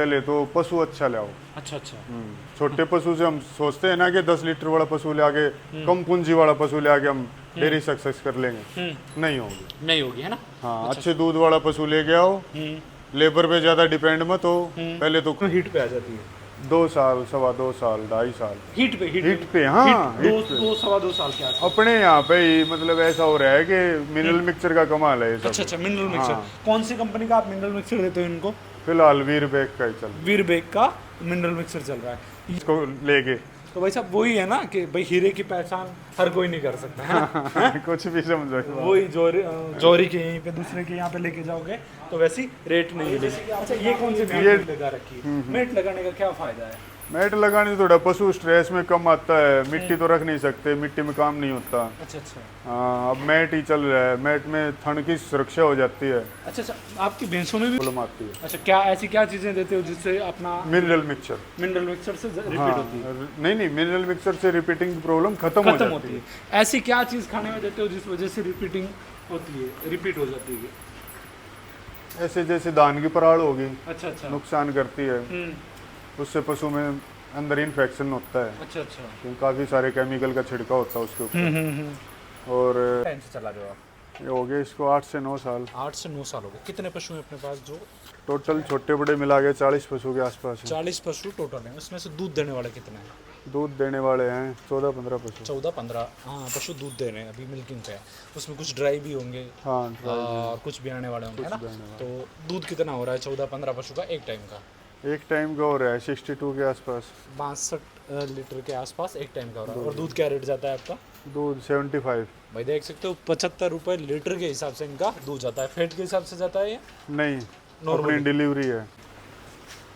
पहले तो पशु अच्छा ले आओ। अच्छा अच्छा। छोटे पशु से हम सोचते हैं ना कि 10 लीटर वाला पशु ले आके, कम पूंजी वाला पशु ले आके हम डेयरी सक्सेस कर लेंगे, नहीं होगी। नहीं होगी, है ना। हाँ, अच्छे दूध वाला पशु लेके आओ, लेबर पे ज्यादा डिपेंड मत हो। पहले तो हीट पे आ जाती है। 2 साल, 2.25 साल, 2.5 साल हीट पे हाँ, दो सवा 2 साल के आसपास। अपने यहाँ पे ही मतलब ऐसा हो रहा है कि मिनरल मिक्सचर का कमाल है ये सब। अच्छा अच्छा, मिनरल मिक्सर। हाँ। कौन सी कंपनी का आप मिनरल मिक्सर देते हो इनको? फिलहाल वीर बैग का ही चल वीरबेक का मिनरल मिक्सर चल रहा है। इसको लेके तो भाई साहब वही है ना कि भाई हीरे की पहचान हर कोई नहीं कर सकता है ना? कुछ भी समझो। वही जौहरी के यहीं पे दूसरे के यहाँ पे लेके जाओगे तो वैसी रेट नहीं मिलेगी। अच्छा, ये कौन सी मेट लगा रखी है? मेट लगाने का क्या फायदा है? मैट लगाने से थोड़ा पशु स्ट्रेस में कम आता है। मिट्टी तो रख नहीं सकते, मिट्टी में काम नहीं होता। अच्छा अच्छा। हाँ, अब मैट ही चल रहा है। मैट में ठंड की सुरक्षा हो जाती है, अच्छा अच्छा, आपकी भैंसों में भी प्रॉब्लम आती है। अच्छा, क्या ऐसी क्या चीजें देते हो जिससे अपना मिनरल मिक्सचर। मिनरल मिक्सर से रिपीट हाँ, होती है? नहीं, मिनरल मिक्सचर से रिपीटिंग की प्रॉब्लम खत्म हो जाती है। ऐसी क्या चीज खाने में देते हो जिस वजह से रिपीटिंग होती है, रिपीट हो जाती है? ऐसे जैसे धान की पराल होगी, अच्छा अच्छा। नुकसान करती है, उससे पशु में अंदर इन्फेक्शन होता है, अच्छा अच्छा। क्योंकि काफी सारे केमिकल का छिड़काव होता है उसके ऊपर। और टाइम से चला रहे हो आप? ये हो गए इसको 8 से 9 साल। 8 से 9 साल हो गए। कितने पशु हैं अपने पास? जो टोटल छोटे बड़े मिला के 40 पशु के आसपास है। 40 पशु टोटल हैं। उसमें से दूध देने वाले कितने हैं? दूध देने वाले हैं 14-15 पशु। 14-15 हाँ पशु दूध दे रहे हैं, अभी मिल्किंग पे है। उसमें कुछ ड्राई भी होंगे हाँ, और कुछ ब्याने वाले होंगे, है ना? तो दूध कितना हो रहा है 14-15 पशु का एक टाइम का? एक टाइम का हो रहा है 62 के आसपास। 62 लीटर के आसपास एक टाइम का हो रहा है। और दूध क्या रेट जाता है आपका? दूध 75। भाई देख सकते हो 75 रुपये लीटर के हिसाब से इनका दूध जाता है। फेट के हिसाब से जाता है ये? नहीं, Normally। अपनी डिलीवरी है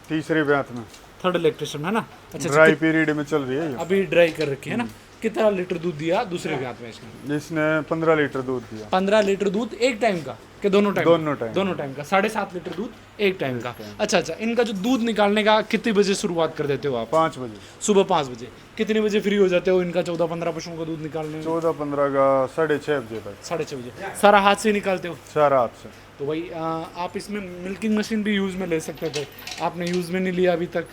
तीसरे ब्यात में, थर्ड इलेक्ट्रिशियन, है ना? अच्छा, ड्राई पीरियड में चल रही है ये। अभी ड्राई कर रखी है ना? कितना लीटर दूध दिया दूसरे ब्यात में इसने? इसने 15 लीटर दूध दिया। 15 लीटर दूध एक टाइम का कि दोनों टाइम? दोनों टाइम का 7.5 लीटर दूध एक टाइम का। अच्छा अच्छा, इनका जो दूध निकालने का कितने बजे शुरुआत कर देते हो आप? 5 बजे। सुबह 5 बजे। कितने बजे फ्री हो जाते हो इनका 14-15 पशुओं का दूध निकालने में? 14-15 का 6:30 बजे तक। 6:30 बजे। सारा हाथ से निकालते हो? सारा हाथ से। तो भाई आप इसमें मिल्किंग मशीन भी यूज़ में ले सकते थे, आपने यूज़ में नहीं लिया अभी तक?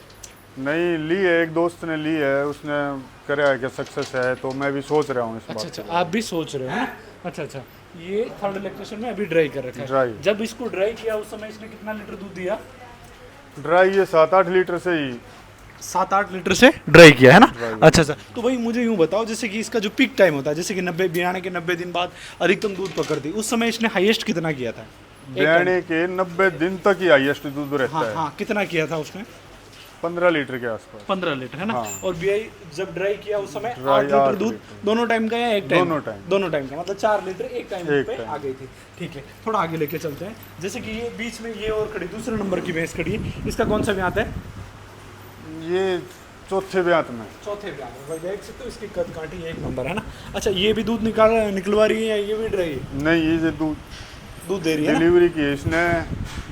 नहीं ली है, एक दोस्त ने ली है, उसने करा है कि सक्सेस है, तो मैं भी सोच रहा हूँ इस अच्छा बात अच्छा, आप भी सोच रहे हो ना? अच्छा अच्छा। ये थर्ड इलेक्ट्रिशियन में अभी ड्राई कर रखा है। ड्राई। जब इसको ड्राई किया उस समय इसने कितना लीटर दूध दिया? ड्राई ये 7-8 लीटर से ही। 7-8 लीटर से ड्राई किया, है ना? अच्छा अच्छा। तो भाई मुझे यूँ बताओ, जैसे कि इसका जो पीक टाइम होता है, जैसे कि 90 ब्याने के 90 दिन बाद अधिकतम दूध पकड़ती, उस समय इसने हाईएस्ट कितना किया था? ब्याने के 90 दिन तक ही हाईएस्ट दूध रहता हाँ है। हाँ, कितना किया था उसने? 15 लीटर के आसपास। 15 लीटर, है ना? हाँ। और बीआई जब ड्राई किया उस समय 8 ड्राई लीटर 8 दूध लीटर। दोनों टाइम का या एक टाइम? दोनों टाइम का, मतलब 4 लीटर एक टाइम पे टाइम। आ गई थी। ठीक है, थोड़ा आगे लेके चलते हैं। जैसे कि ये बीच में ये और खड़ी दूसरे नंबर की भैंस खड़ी है, इसका कौन सा ब्यात है? ये चौथे ब्यात में। चौथे ब्यात में। भाई देख सकते हो इसकी कद काठी एक नंबर, है ना? अच्छा, ये भी दूध निकलवा रही है या ये भी ड्राई है? नहीं, ये दूध दे रही है ना? डिलीवरी की है इसने,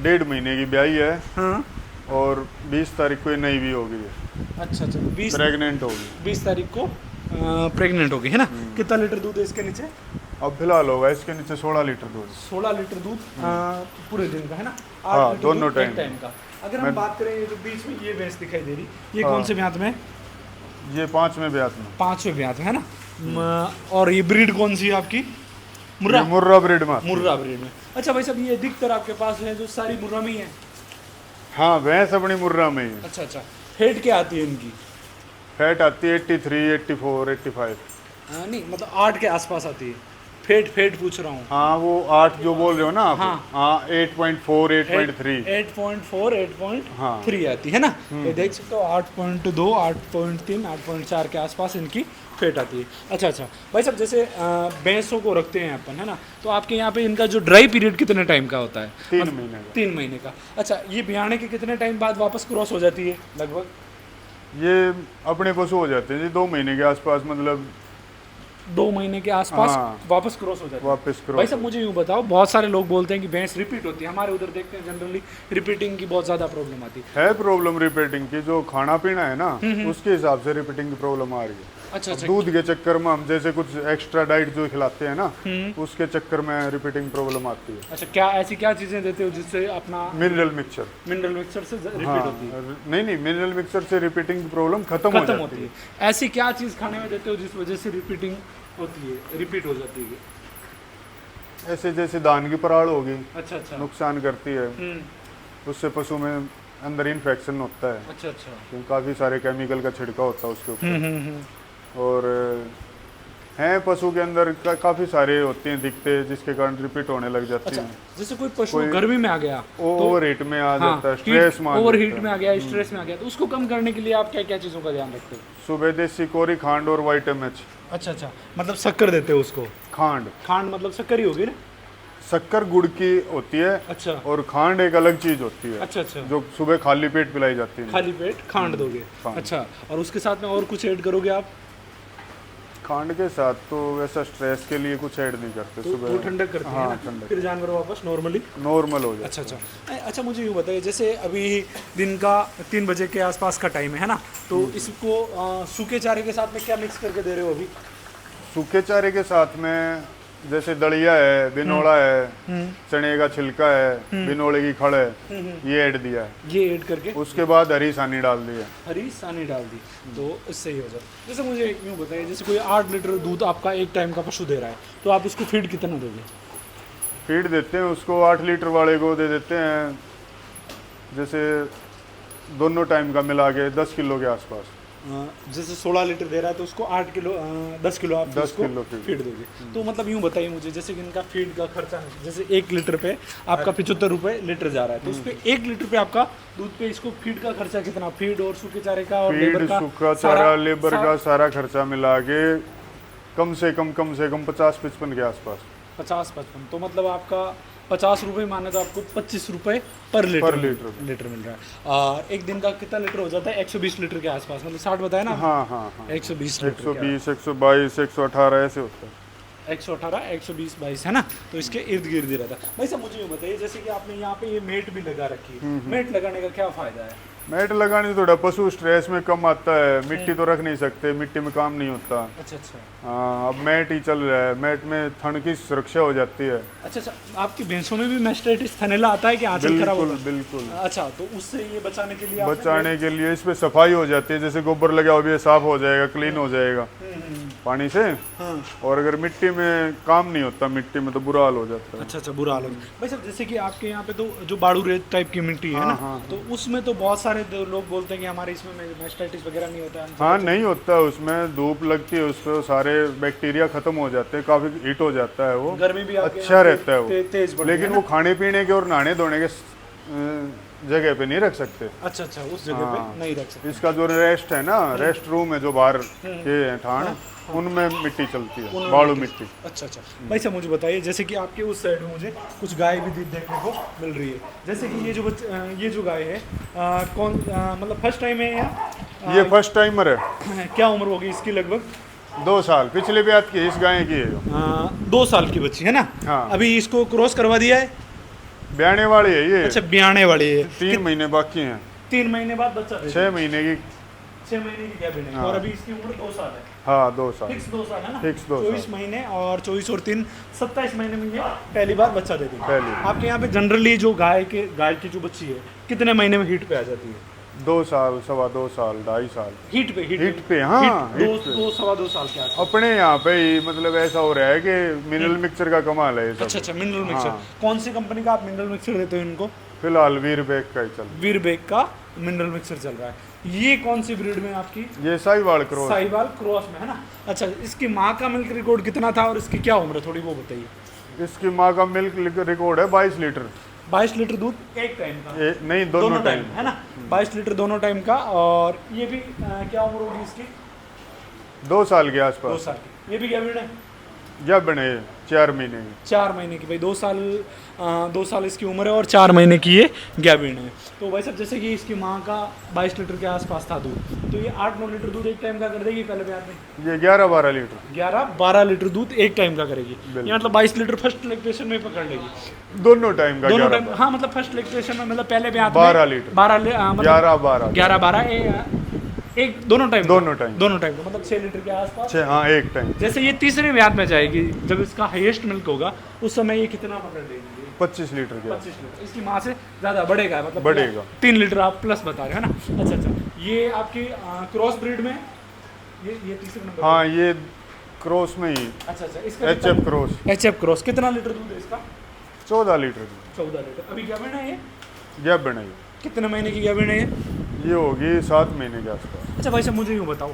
1.5 महीने की ब्याई है। हाँ। और 20 तारीख को ये नई भी होगी है। अच्छा अच्छा, 20 प्रेग्नेंट होगी। 20 तारीख को प्रेग्नेंट होगी, है ना? कितना लीटर दूध है इसके नीचे? अब फिलहाल होगा इसके नीचे 16 लीटर दूध। 16 लीटर दूध पूरे दिन का, है ना? 8 हाँ, लीटर दोनों दूध एक टाइम। टाइम का। अगर हम बात करें, ये जो बीच में ये भैंस दिखाई दे रही, ये कौन से ब्यात में? ये 5वें ब्यात में। 5वें ब्यात में, है ना? और ये ब्रीड कौन सी है आपकी? मुर्रा? मुर्रा ब्रीड में। मुर्रा ब्रीड में। अच्छा भाई साहब, ये अधिकतर आपके पास है जो सारी मुर्रा में ही है? हाँ, भैंस अपनी मुर्रा में ही है। अच्छा अच्छा। फेट क्या आती है इनकी? फैट आती है 83, 84, 85। नहीं, मतलब 8 के आसपास आती है। फेट पूछ रहा हूँ। हाँ, वो 8 जो बोल रहे हो ना आप। हाँ। हाँ, 8.4, 8.3। 8.4, 8.3 हाँ। आती है ना? ये देख सकते हो 8.2, 8.3, 8.4 के आसपास इनकी फेट आती है। अच्छा अच्छा भाई साहब, जैसे भैंसों को रखते हैं अपन, है ना? तो आपके यहाँ पे इनका जो ड्राई पीरियड कितने टाइम का होता है? 3 महीने का। 3 महीने का। अच्छा, ये ब्याने के कितने टाइम बाद वापस क्रॉस हो जाती है लगभग? ये अपने पशु हो जाते हैं जी 2 महीने के आसपास, मतलब 2 महीने के आसपास हाँ। वापस क्रॉस हो जाती है। वापस क्रॉस। भाई साहब मुझे यूँ बताओ, बहुत सारे लोग बोलते हैं कि भैंस रिपीट होती है, हमारे उधर देखते हैं जनरली रिपीटिंग की बहुत ज़्यादा प्रॉब्लम आती है। है प्रॉब्लम रिपीटिंग की, जो खाना पीना है ना उसके हिसाब से रिपीटिंग की प्रॉब्लम आ रही है। अच्छा अच्छा। दूध के चक्कर में हम जैसे कुछ एक्स्ट्रा डाइट जो खिलाते हैं ना, उसके चक्कर में रिपीटिंग प्रॉब्लम आती है। अच्छा, क्या ऐसी क्या चीजें देते हो जिससे अपना मिनरल मिक्सचर। मिनरल मिक्सचर से रिपीट हाँ, होती है? नहीं मिनरल मिक्सचर से रिपीटिंग की प्रॉब्लम खत्म हो खत्म जाती होती है। है। ऐसी क्या चीज खाने में देते हो जिस वजह से रिपीटिंग होती है, रिपीट हो जाती है? ऐसे जैसे धान की पराड़ होगी, अच्छा अच्छा। नुकसान करती है, उससे पशु में अंदर इन्फेक्शन होता है, अच्छा अच्छा। क्योंकि काफ़ी सारे केमिकल का छिड़काव होता है उसके ऊपर। और हैं पशु के अंदर काफ़ी सारे होते हैं दिखते, जिसके कारण रिपीट होने लग जाती अच्छा, हैं। जैसे कोई पशु गर्मी में आ गया, ओवर हीट में आ जाता है, स्ट्रेस में आ ओवर जाता हीट में आ गया, स्ट्रेस में आ गया, तो उसको कम करने के लिए आप क्या क्या चीज़ों का ध्यान रखते हो? सुबह देसी कोरी खांड और वाइटामिन। अच्छा अच्छा, मतलब शक्कर देते हो उसको? खांड खांड मतलब शक्कर ही होगी ना? शक्कर गुड़ की होती है, अच्छा और खांड एक अलग चीज होती है, अच्छा अच्छा। जो सुबह खाली पेट पिलाई जाती है। खाली पेट खांड दोगे? अच्छा, और उसके साथ में और कुछ ऐड करोगे आप? खांड के साथ तो वैसा स्ट्रेस के लिए कुछ ऐड नहीं करते। तो सुबह ठंडक करती है हाँ, ना, ठंडक। फिर जानवर वापस नॉर्मली नॉर्मल हो जाता अच्छा अच्छा। अच्छा, मुझे यूँ बताइए, जैसे अभी दिन का 3 बजे के आसपास का टाइम है ना, तो इसको सूखे चारे के साथ में क्या मिक्स करके दे रहे हो अभी? है। सूखे चारे के साथ में जैसे दलिया है, बिनोड़ा है, चने का छिलका है, बिनोड़े की खड़ है, ये ऐड दिया है। ये ऐड करके उसके बाद हरी सानी डाल दी है। हरी सानी डाल दी, तो इससे ही हो जाए। जैसे मुझे यूँ बताइए, जैसे कोई 8 लीटर दूध आपका एक टाइम का पशु दे रहा है, तो आप उसको फीड कितना दोगे? फीड देते हैं उसको 8 लीटर वाले को दे देते हैं, जैसे दोनों टाइम का मिला के 10 किलो के आसपास। जैसे 16 लीटर दे रहा है तो उसको 8 किलो 10 किलो आप 10 उसको किलो फीड दोगे। तो मतलब यूँ बताइए मुझे, जैसे कि इनका फीड का खर्चा, जैसे 1 लीटर पे आपका 75 रुपये लीटर जा रहा है, तो उस पर 1 लीटर पे आपका दूध पे इसको फीड का खर्चा कितना? फीड और सूखे चारे का और लेबर फीड, का, सूखा चारा, लेबर का सारा खर्चा मिला के कम से कम 50-55 के आसपास। 50-55, तो मतलब आपका 50 रुपये माने तो आपको 25 रुपये पर लीटर मिल रहा है। और एक दिन का कितना लीटर हो जाता है? 120 लीटर के आसपास, मतलब 60 बताया ना? हाँ हाँ हाँ, 120 लीटर 120, 122, 118 ऐसे होता है। 118, 120, 22 है ना, तो इसके इर्द गिर्द ही रहता है। भाई साहब मुझे ये बताइए, जैसे कि आपने यहाँ पे ये मेट भी लगा रखी है, मेट लगाने का क्या फ़ायदा है? मैट लगाने से थोड़ा पशु स्ट्रेस में कम आता है, मिट्टी तो रख नहीं सकते, मिट्टी में काम नहीं होता। अच्छा अच्छा। हाँ, अब मैट ही चल रहा है, मैट में ठंड की सुरक्षा हो जाती है। अच्छा अच्छा, आपकी भैंसों में भी मैस्टाइटिस थनैला आता है कि आंचल खराब बिल्कुल होता है? बिल्कुल। अच्छा, तो उससे ये बचाने के लिए आपने बचाने के लिए इस पे सफाई हो जाती है, जैसे गोबर लगा हो भी साफ हो जाएगा, क्लीन हो जाएगा पानी से। हाँ। और अगर मिट्टी में काम नहीं होता, मिट्टी में तो बुरा हाल हो जाता है। अच्छा अच्छा, बुरा हाल हो गया। भाई साहब जैसे कि आपके यहाँ पे तो जो बाड़ू रेत टाइप की मिट्टी है ना, तो उसमें तो बहुत सारे लोग बोलते हैं कि हमारे इसमें मैस्टाइटिस वगैरह नहीं होता है। हाँ, नहीं होता, उसमें धूप लगती है, उस पर सारे बैक्टीरिया खत्म हो जाते हैं, काफी हीट हो जाता है, वो गर्मी भी आपके अच्छा यहाँ पे रहता है वो। तेज बढ़ती है लेकिन ना? वो खाने पीने के और नहाने धोने के जगह पे नहीं रख सकते। अच्छा अच्छा, उस जगह पे नहीं रख सकते। इसका जो रेस्ट है ना, रेस्ट रूम है जो बाहर के हैं ठाण, उनमें मिट्टी चलती है, बालू मिट्टी। अच्छा अच्छा। भाई साहब मुझे बताइए, जैसे कि आपके उस साइड में मुझे कुछ गाय भी देखने को मिल रही है, जैसे कि ये जो गाय है मतलब फर्स्ट टाइम है या ये फर्स्ट टाइमर है। क्या उम्र होगी इसकी? लगभग 2 साल, पिछले ब्यात की इस गाय की है। 2 साल की बच्ची है ना? हाँ। अभी इसको क्रॉस करवा दिया है? ब्याने वाली है ये। अच्छा, ब्याने वाली है। 3 महीने बाकी हैं। 3 महीने बाद बच्चा दे 6 महीने की। 6 महीने की गैप है। हाँ। और अभी इसकी उम्र 2 साल है। हाँ, 2 साल। फिक्स 2 साल है ना? फिक्स 2 24 साल। महीने और 24 और 3 27 महीने में ये पहली बार बच्चा दे देगी। पहली। आपके यहाँ पे जनरली जो गाय की जो बच्ची है कितने महीने में हीट पे आ जाती है? 2 साल, 2.25 साल, 2.5 साल। हीट पे हाँ, हीट पे। 2 साल के आसपास। अपने यहाँ पे ही मतलब ऐसा हो रहा है कि मिनरल मिक्सचर का कमाल है ये सब। अच्छा अच्छा, मिनरल मिक्सचर। हाँ। कौन सी कंपनी का आप मिनरल मिक्सचर देते हो इनको? फिलहाल वीरबैग का ही चल। वीरबैग का मिनरल मिक्सचर चल रहा है। ये कौन सी ब्रीड में आपकी? ये साहिवाल क्रॉस। साहिवाल क्रॉस में है ना? अच्छा, इसकी माँ का मिल्क रिकॉर्ड कितना था और इसकी क्या उम्र है, थोड़ी वो बताइए। इसकी माँ का मिल्क रिकॉर्ड है 22 लीटर। 22 लीटर दूध एक टाइम का? नहीं, दोनों टाइम है ना? 22 लीटर दोनों टाइम का। और ये भी क्या उम्र होगी इसकी? 2 साल के 2 आसपास। साल की। ये भी क्या ब्रीड है? जब बने 4 महीने की। 4 महीने की। भाई 2 साल इसकी उम्र है और 4 महीने की ये गैबिन है। तो भाई साहब जैसे कि इसकी माँ का 22 लीटर के आसपास था दूध, तो ये 8-9 लीटर दूध एक टाइम का कर देगी पहले ब्याह में? ये 11-12 लीटर। 11-12 लीटर दूध एक टाइम का करेगी। ये मतलब 22 लीटर फर्स्ट लैक्टेशन में पकड़ लेगी। दोनों टाइम का। दोनों टाइम, हाँ मतलब फर्स्ट लैक्टेशन में, मतलब पहले ब्याह 12 लीटर। 11-12 11-12 11-12 एक दोनों टाइम दोनों टाइम का मतलब 6 लीटर के आसपास। हाँ एक टाइम। जैसे ये तीसरे ब्यात में जाएगी, जब इसका हाईएस्ट मिल्क होगा उस समय ये कितना पकड़ लेगी? 25 लीटर के। 25 लीटर। इसकी माँ से ज़्यादा बढ़ेगा, मतलब बढ़ेगा। 3 लीटर आप प्लस बता रहे हो ना। अच्छा, ये आपकी क्रॉस ब्रीड में ये तीसरे नंबर। हाँ ये क्रॉस में ही। अच्छा, इसका HF क्रॉस कितना लीटर दूध है इसका? 14 लीटर। 14 लीटर। अभी गैबिन है ये? गैबिन है। कितने महीने की गैबिन है ये होगी 7 महीने के आसपास। अच्छा भाई साहब, मुझे यूँ बताओ,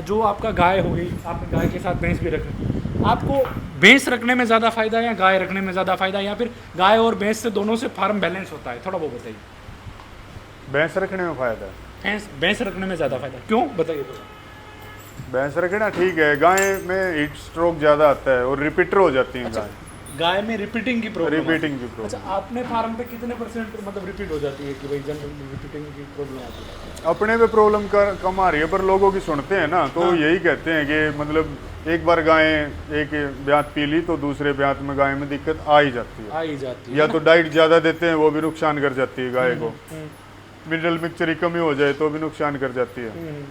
जो आपका गाय हो गई, आपने गाय के साथ भैंस भी रखी, आपको भैंस रखने में ज़्यादा फायदा है या गाय रखने में ज़्यादा फायदा है, या फिर गाय और भैंस से दोनों से फार्म बैलेंस होता है? थोड़ा वो बताइए। भैंस रखने में फायदा है। भैंस रखने में ज़्यादा फायदा क्यों, बताइए थोड़ा। भैंस रखना ठीक है, गाय में हीट स्ट्रोक ज़्यादा आता है और रिपीटर हो जाती है। अच्छा, गाय में रिपीटिंग की प्रॉब्लम। प्रॉब्लम। अच्छा, आपने फार्म पे कितने % मतलब रिपीट हो जाती है कि भाई जनरली रिपीटिंग की प्रॉब्लम आती है? अपने पे प्रॉब्लम कम आ रही है, पर लोगों की सुनते हैं ना, तो हाँ। यही कहते हैं कि मतलब एक बार गाय एक ब्यात पी ली तो दूसरे ब्यात में गाय में दिक्कत आ ही जाती है। या तो डाइट ज़्यादा देते हैं वो भी नुकसान कर जाती है गाय को, मिनरल मिक्सचर की कमी हो जाए तो भी नुकसान कर जाती है।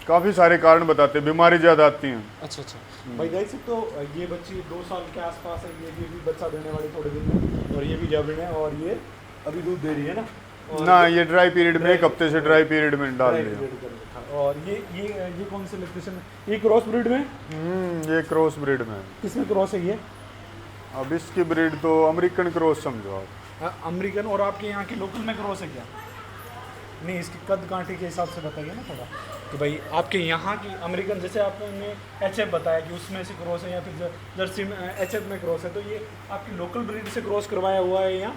काफ़ी सारे कारण बताते हैं, बीमारी ज़्यादा आती हैं। अच्छा, भाई गाइस, तो ये बच्ची 2 साल के आसपास है, ये भी बच्चा देने वाली थोड़े दिन में, और ये भी गैबिन है और ये अभी दूध दे रही है ना। ये ड्राई पीरियड में 1 हफ्ते से ड्राई पीरियड में डाल दिया। और ये कौन से लैक्टेशन में? ये क्रॉस ब्रीड में? ये क्रॉस ब्रीड में। किसमें क्रॉस है ये? अब इसकी ब्रीड तो अमेरिकन क्रॉस समझो आप। अमेरिकन। और आपके यहाँ की लोकल में क्रॉस है क्या? नहीं, इसकी कद कांटे के हिसाब से बताइए ना थोड़ा, कि भाई आपके यहाँ की अमेरिकन, जैसे आपने HF बताया कि उसमें से क्रॉस है, या फिर जर्सी में HF में क्रॉस है, तो ये आपकी लोकल ब्रीड से क्रॉस करवाया हुआ है या?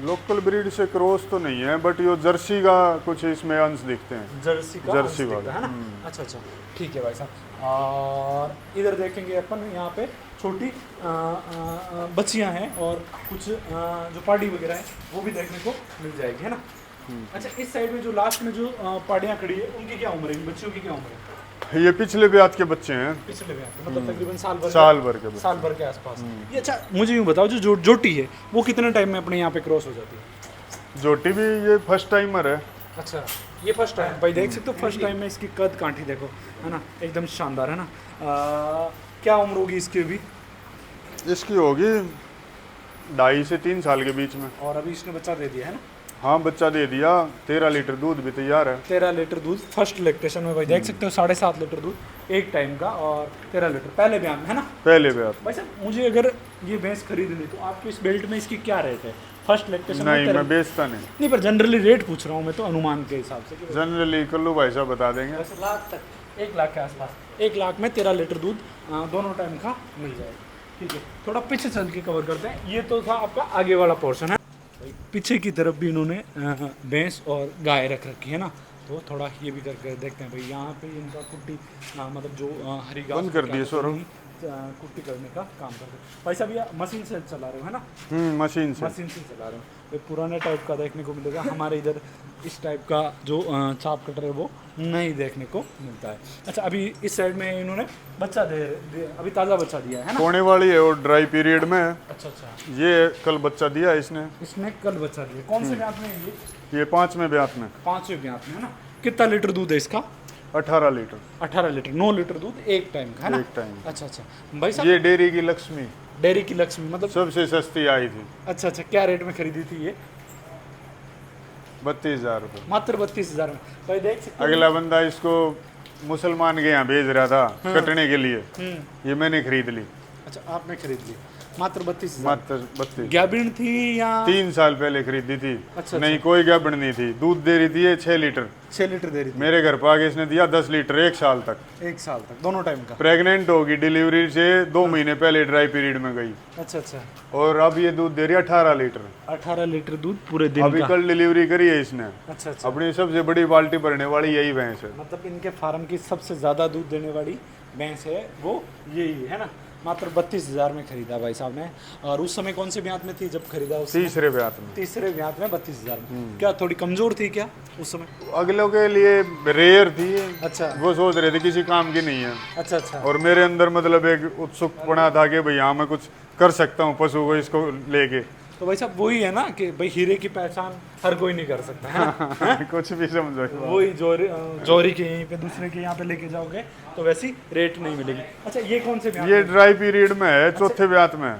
लोकल ब्रीड से क्रॉस तो नहीं है, बट ये जर्सी का कुछ इसमें अंश दिखते हैं। जर्सी वाला है ना। अच्छा, ठीक है भाई साहब। और इधर देखेंगे अपन, यहाँ पे छोटी बच्चियाँ हैं और कुछ जो पार्टी वगैरह है वो भी देखने को मिल जाएगी, है ना। अच्छा, इस साइड में जो लास्ट में जो पाड़ियाँ खड़ी है, उनकी क्या उम्र है? बच्चियों की क्या उम्र है? ये पिछले ब्यात के बच्चे हैं। पिछले ब्यात मतलब तकरीबन साल भर के आसपास। ये अच्छा, मुझे यूँ बताओ, जो जोटी है वो कितने टाइम में अपने यहाँ पे क्रॉस हो जाती है? जोटी भी ये फर्स्ट टाइमर है। अच्छा, ये फर्स्ट टाइम। भाई देख सकते हो, फर्स्ट टाइम में इसकी कद कांठी देखो, है ना, एकदम शानदार, है ना। क्या उम्र होगी इसकी अभी? इसकी होगी 2.5 से 3 साल के बीच में। और अभी इसने बच्चा दे दिया है ना? हाँ, बच्चा दे दिया। 13 लीटर दूध भी तैयार है। 13 लीटर दूध फर्स्ट लैक्टेशन में। भाई देख सकते हो, 7.5 लीटर दूध एक टाइम का, और 13 लीटर पहले ब्यात में, है ना? पहले ब्यात। भाई साहब, मुझे अगर ये भैंस खरीदनी तो आपके इस बेल्ट में इसकी क्या रेट है? फर्स्ट लैक्टेशन में? नहीं, मैं बेचता नहीं, पर जनरली रेट पूछ रहा हूँ मैं तो, अनुमान के हिसाब से। जनरली कल्लू भाई साहब बता देंगे। लाख तक, 1 लाख के आसपास, 1 लाख में 13 लीटर दूध दोनों टाइम का मिल जाएगा। ठीक है, थोड़ा पीछे चल के कवर करते हैं। ये तो था आपका आगे वाला पोर्शन है। पीछे की तरफ भी इन्होंने भैंस और गाय रख रखी है ना, तो थोड़ा ये भी करके देखते हैं। भाई यहाँ पे इनका कुट्टी मतलब जो हरी घास बंद कर दिए सौरभ, कुट्टी करने का काम करते हैं। भाई साहब, ये मशीन से चला रहे हो, है ना? मशीन से चला रहे हो। ये पुराने टाइप का देखने को मिलेगा, हमारे इधर इस टाइप का जो चाप कटर है वो नहीं देखने को मिलता है। अच्छा, अभी इस साइड में इन्होंने बच्चा अभी ताज़ा बच्चा दिया है ना? होने वाली है और ड्राई पीरियड में। अच्छा, ये कल बच्चा दिया इसने कल बच्चा दिया। कौन से ब्यात में ये 5वें ब्यात में। 5वें ब्यात में, है ना। कितना लीटर दूध है इसका? 18 लीटर। 18 लीटर, 9 लीटर दूध एक टाइम का, है ना? एक टाइम। अच्छा भाई साहब, ये डेयरी की लक्ष्मी। डेयरी की लक्ष्मी मतलब सबसे सस्ती आई थी। अच्छा, क्या रेट में खरीदी थी ये? 32,000 रुपये। मात्र 32,000 में। भाई देख सकते अगला बंदा इसको मुसलमान के यहाँ भेज रहा था कटने के लिए, ये मैंने खरीद ली। अच्छा, आपने खरीद ली मात्र 32,000? मात्र 32। गैबिन थी या? 3 साल पहले खरीदी थी। अच्छा, नहीं, कोई गैबिन नहीं थी। दूध दे रही थी ये 6 लीटर। 6 लीटर दे रही थी। मेरे घर पर आगे इसने दिया 10 लीटर 1 साल तक। 1 साल तक दोनों टाइम का। प्रेग्नेंट होगी, डिलीवरी से 2 महीने पहले ड्राई पीरियड में गई। अच्छा, और अब ये दूध दे रही है 18 लीटर। 18 लीटर दूध पूरे दिन अभी का। कल डिलीवरी करी है इसने। अच्छा, अपनी सबसे बड़ी बाल्टी भरने वाली यही भैंस है। मतलब इनके फार्म की सबसे ज़्यादा दूध देने वाली भैंस है वो यही है ना। मात्र 32,000 में खरीदा भाई साहब ने। और उस समय कौन से ब्यात में थी जब खरीदा? उस तीसरे ब्यात में। तीसरे ब्यात में 32,000 में। क्या थोड़ी कमजोर थी क्या उस समय? अगलों के लिए रेयर थी। अच्छा, वो सोच रहे थे किसी काम की नहीं है। अच्छा। और मेरे अंदर मतलब एक उत्सुकपना था कि भैया मैं कुछ कर सकता हूँ पशु को इसको लेके। तो भाई साहब वही है ना कि भाई हीरे की पहचान हर कोई नहीं कर सकता है ना? कुछ भी समझो। वही जौहरी के यहीं पे दूसरे के यहाँ पे लेके जाओगे तो वैसी रेट नहीं मिलेगी। अच्छा ये कौन से ये ड्राई पीरियड में है, चौथे ब्यात में।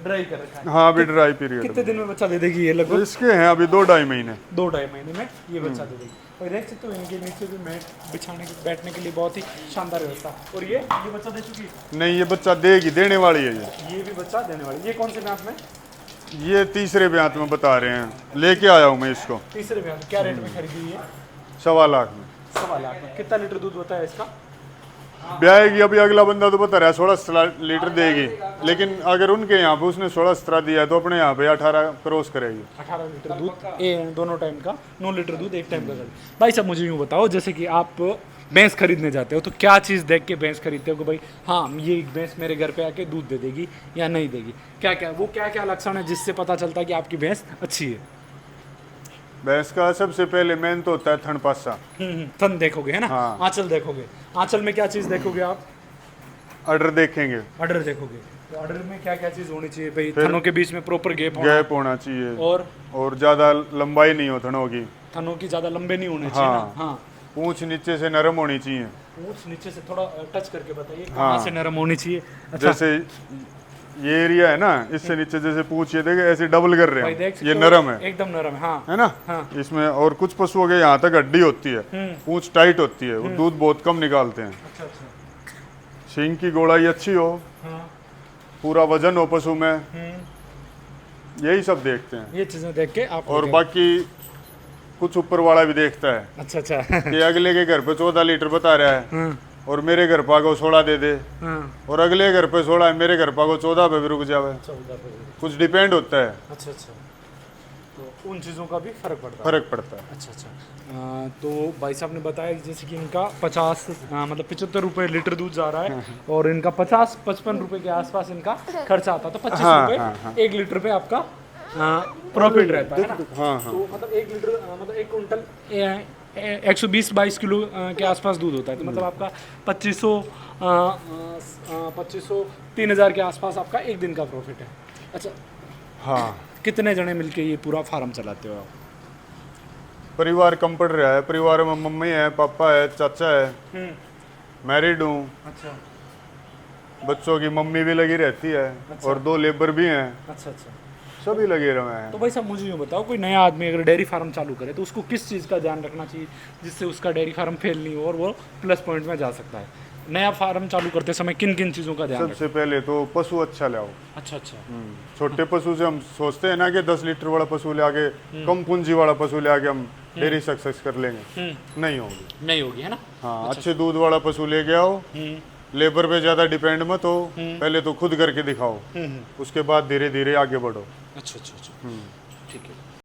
ड्राई कर रखा है? हाँ अभी ड्राई पीरियड। कितने दिन में बच्चा दे देगी ये लगभग? इसके हैं अभी 2-2.5 महीने। 2-2.5 महीने में ये बच्चा दे देगी। और देख सकते हो इनके नीचे भी मैट बिछाने के बैठने के लिए बहुत ही शानदार व्यवस्था। और ये बच्चा दे चुकी है? नहीं, ये बच्चा देगी, देने वाली है ये भी बच्चा देने वाली। ये कौन से ब्यात में? ये तीसरे ब्यात में बता रहे हैं, लेके आया हूँ मैं इसको। तीसरे ब्यात क्या रेट में खरीदी है? 1.25 लाख में। 1.25 लाख में। कितना लीटर दूध होता है इसका? ब्याएगी अभी अगला बंदा तो बता रहा है 16-17 लीटर देगी, लेकिन अगर उनके यहाँ पे उसने 16-17 दिया है तो अपने यहाँ पे 18 क्रॉस करेगी। 18 लीटर दूध दोनों टाइम का, 9 लीटर दूध एक टाइम का कर। भाई साहब मुझे यूँ बताओ, जैसे कि आप भैंस खरीदने जाते हो तो क्या चीज़ देख के भैंस खरीदते हो कि भाई हाँ ये भैंस मेरे घर पे आके दूध दे देगी या नहीं देगी? क्या क्या लक्षण है जिससे पता चलता है कि आपकी भैंस अच्छी है? भैंस का सबसे पहले मेन तो होता है थन पासा। थन देखोगे है ना? हाँ। आंचल देखोगे। आंचल में क्या चीज़ देखोगे आप? अडर देखेंगे। अडर देखोगे। तो अडर में क्या क्या चीज़ होनी चाहिए भाई? थनों के बीच में प्रॉपर गैप होना चाहिए। और ज़्यादा लंबाई नहीं हो थनों की। थनों की ज़्यादा लंबे नहीं होने चाहिए ना? हाँ। पूंछ नीचे से नरम होनी चाहिए। पूंछ नीचे से थोड़ा टच करके बताइए कहाँ से नरम होनी चाहिए? अच्छा। जैसे ये एरिया है ना, इससे नीचे जैसे पूछ ये देखे ऐसे डबल कर रहे हैं, ये नरम है, एकदम नरम है। हाँ। है ना? हाँ। इसमें और कुछ पशुओं के यहाँ तक हड्डी होती है, पूंछ टाइट होती है, वो दूध बहुत कम निकालते हैं। अच्छा अच्छा। सींग की गोड़ाई अच्छी हो, पूरा वजन हो पशु में, यही सब देखते हैं। ये चीजें देख के आप। और बाकी कुछ ऊपर वाला भी देखता है। अच्छा अच्छा। कि अगले के घर पे 14 लीटर बता रहा है और मेरे घर पर आगो 16 दे दे, और अगले घर पे 16 है, मेरे घर पर आगो 14 पे भी रुक जावे। कुछ डिपेंड होता है। अच्छा अच्छा। तो उन चीज़ों का भी फर्क पड़ता है। अच्छा अच्छा। तो भाई साहब ने बताया कि जैसे कि इनका 75 रुपये लीटर दूध जा रहा है और इनका 50-55 रुपये के आसपास इनका खर्चा आता है, तो 25 रुपये 1 लीटर पे आपका प्रॉफिट रहता है ना? तो मतलब 1 लीटर मतलब 1 कुंटल 120-22 किलो के आसपास दूध होता है, तो मतलब आपका 2500 3000 के आसपास आपका एक दिन का प्रॉफिट है। अच्छा हाँ। कितने जने मिलके ये पूरा फार्म चलाते हो आप? परिवार कम पड़ रहा है, परिवार में मम्मी है, पापा है, चाचा है, मैरिड हूँ। अच्छा। बच्चों की मम्मी भी लगी रहती है। अच्छा। और 2 लेबर भी हैं। अच्छा अच्छा। सभी लगे रहे हैं। तो भाई साहब मुझे यूँ बताओ, कोई नया आदमी अगर डेयरी फार्म चालू करे तो उसको किस चीज़ का ध्यान रखना चाहिए जिससे उसका डेयरी फार्म फेल नहीं हो और वो प्लस पॉइंट में जा सकता है? नया फार्म चालू करते समय किन किन चीज़ों का ध्यान? सबसे पहले तो पशु अच्छा लाओ। अच्छा अच्छा। छोटे पशु से हम सोचते हैं ना कि 10 लीटर वाला पशु ले आके, कम पूंजी वाला पशु ले आके हम डेयरी सक्सेस कर लेंगे, नहीं होगी है ना? हाँ। अच्छे दूध वाला पशु लेके आओ, लेबर पे ज़्यादा डिपेंड मत हो, पहले तो खुद करके दिखाओ, उसके बाद धीरे धीरे आगे बढ़ो। अच्छा अच्छा अच्छा। ठीक है।